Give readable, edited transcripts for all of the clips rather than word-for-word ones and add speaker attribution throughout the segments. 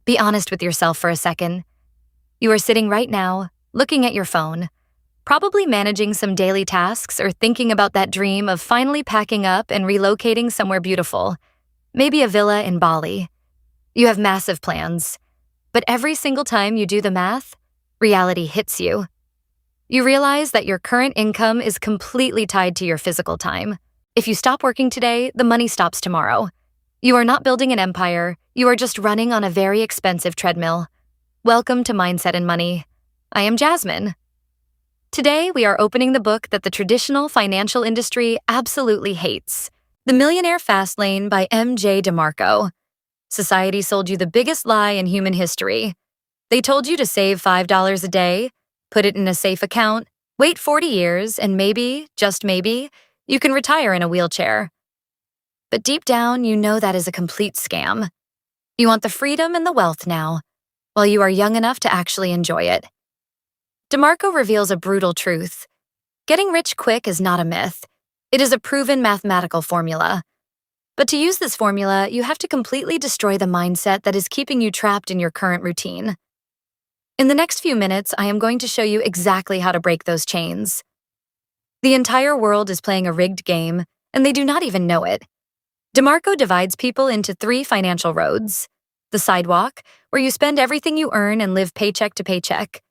Speaker 1: Be honest with yourself for a second. You are sitting right now, looking at your phone, probably managing some daily tasks or thinking about that dream of finally packing up and relocating somewhere beautiful, maybe a villa in Bali. You have massive plans, but every single time you do the math, reality hits you. You realize that your current income is completely tied to your physical time. If you stop working today, the money stops tomorrow. You are not building an empire, you are just running on a very expensive treadmill. Welcome to Mindset and Money. I am Jasmine. Today, we are opening the book that the traditional financial industry absolutely hates, The Millionaire Fastlane by M.J. DeMarco. Society sold you the biggest lie in human history. They told you to save $5 a day, put it in a safe account, wait 40 years, and maybe, just maybe, you can retire in a wheelchair. But deep down, you know that is a complete scam. You want the freedom and the wealth now, while you are young enough to actually enjoy it. DeMarco reveals a brutal truth. Getting rich quick is not a myth. It is a proven mathematical formula. But to use this formula, you have to completely destroy the mindset that is keeping you trapped in your current routine. In the next few minutes, I am going to show you exactly how to break those chains. The entire world is playing a rigged game, and they do not even know it. DeMarco divides people into 3 financial roads. The sidewalk, where you spend everything you earn and live paycheck to paycheck.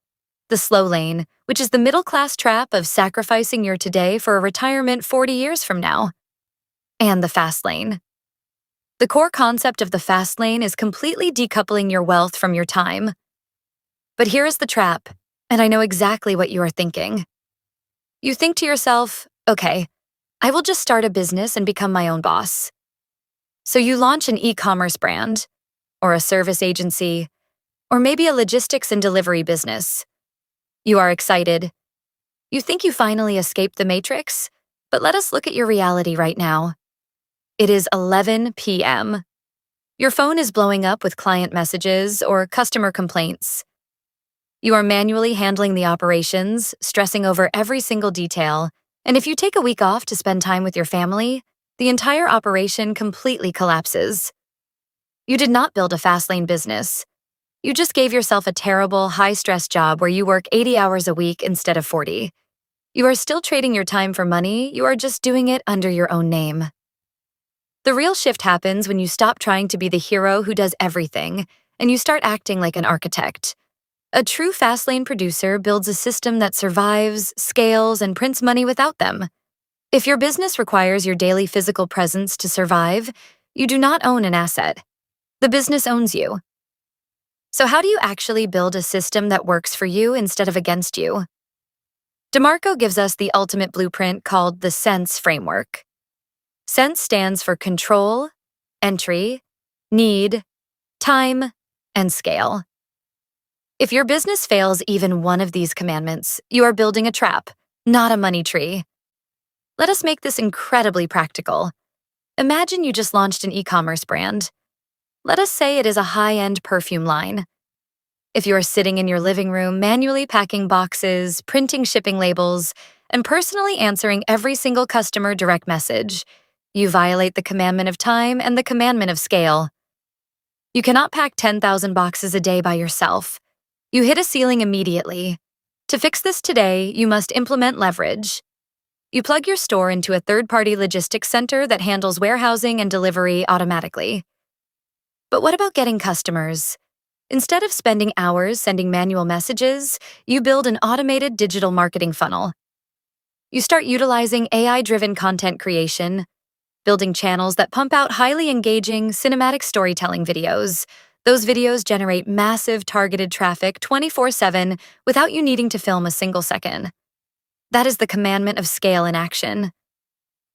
Speaker 1: The slow lane, which is the middle-class trap of sacrificing your today for a retirement 40 years from now. And the fast lane. The core concept of the fast lane is completely decoupling your wealth from your time. But here is the trap, and I know exactly what you are thinking. You think to yourself, okay, I will just start a business and become my own boss. So you launch an e-commerce brand, or a service agency, or maybe a logistics and delivery business. You are excited. You think you finally escaped the matrix, but let us look at your reality right now. It is 11 p.m. Your phone is blowing up with client messages or customer complaints. You are manually handling the operations, stressing over every single detail, and if you take a week off to spend time with your family, the entire operation completely collapses. You did not build a fast-lane business. You just gave yourself a terrible, high-stress job where you work 80 hours a week instead of 40. You are still trading your time for money, you are just doing it under your own name. The real shift happens when you stop trying to be the hero who does everything, and you start acting like an architect. A true fast-lane producer builds a system that survives, scales, and prints money without them. If your business requires your daily physical presence to survive, you do not own an asset. The business owns you. So how do you actually build a system that works for you instead of against you? DeMarco gives us the ultimate blueprint called the C.E.N.T.S framework. C.E.N.T stands for control, entry, need, time, and scale. If your business fails even one of these commandments, you are building a trap, not a money tree. Let us make this incredibly practical. Imagine you just launched an e-commerce brand. Let us say it is a high-end perfume line. If you are sitting in your living room manually packing boxes, printing shipping labels, and personally answering every single customer direct message, you violate the commandment of time and the commandment of scale. You cannot pack 10,000 boxes a day by yourself. You hit a ceiling immediately. To fix this today, you must implement leverage. You plug your store into a third-party logistics center that handles warehousing and delivery automatically. But what about getting customers? Instead of spending hours sending manual messages, you build an automated digital marketing funnel. You start utilizing AI-driven content creation, building channels that pump out highly engaging cinematic storytelling videos. Those videos generate massive targeted traffic 24/7 without you needing to film a single second. That is the commandment of scale in action.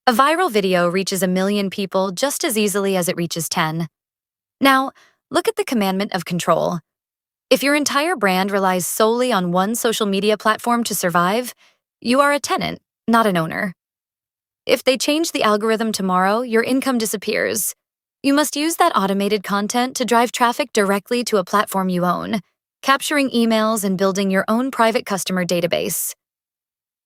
Speaker 1: A viral video reaches 1 million people just as easily as it reaches 10. Now, look at the commandment of control. If your entire brand relies solely on one social media platform to survive, you are a tenant, not an owner. If they change the algorithm tomorrow, your income disappears. You must use that automated content to drive traffic directly to a platform you own, capturing emails and building your own private customer database.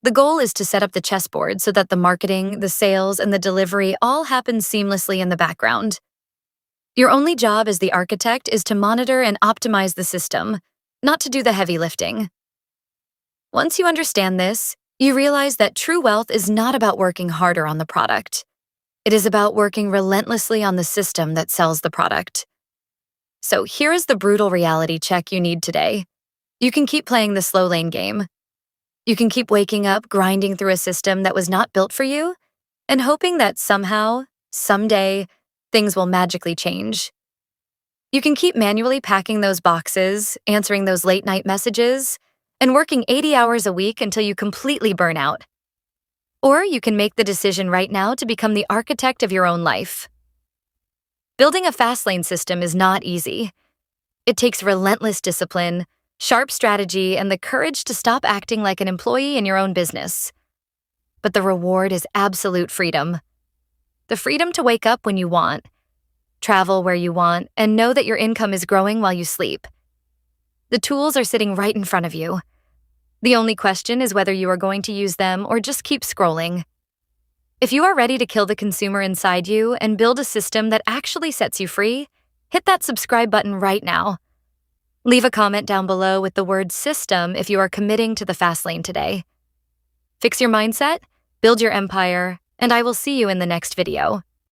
Speaker 1: The goal is to set up the chessboard so that the marketing, the sales, and the delivery all happen seamlessly in the background. Your only job as the architect is to monitor and optimize the system, not to do the heavy lifting. Once you understand this, you realize that true wealth is not about working harder on the product. It is about working relentlessly on the system that sells the product. So here is the brutal reality check you need today. You can keep playing the Slowlane game. You can keep waking up grinding through a system that was not built for you and hoping that somehow, someday, things will magically change. You can keep manually packing those boxes, answering those late-night messages, and working 80 hours a week until you completely burn out. Or you can make the decision right now to become the architect of your own life. Building a Fastlane system is not easy. It takes relentless discipline, sharp strategy, and the courage to stop acting like an employee in your own business. But the reward is absolute freedom. The freedom to wake up when you want, travel where you want, and know that your income is growing while you sleep. The tools are sitting right in front of you. The only question is whether you are going to use them or just keep scrolling. If you are ready to kill the consumer inside you and build a system that actually sets you free, hit that subscribe button right now. Leave a comment down below with the word system if you are committing to the Fastlane today. Fix your mindset, build your empire, and I will see you in the next video.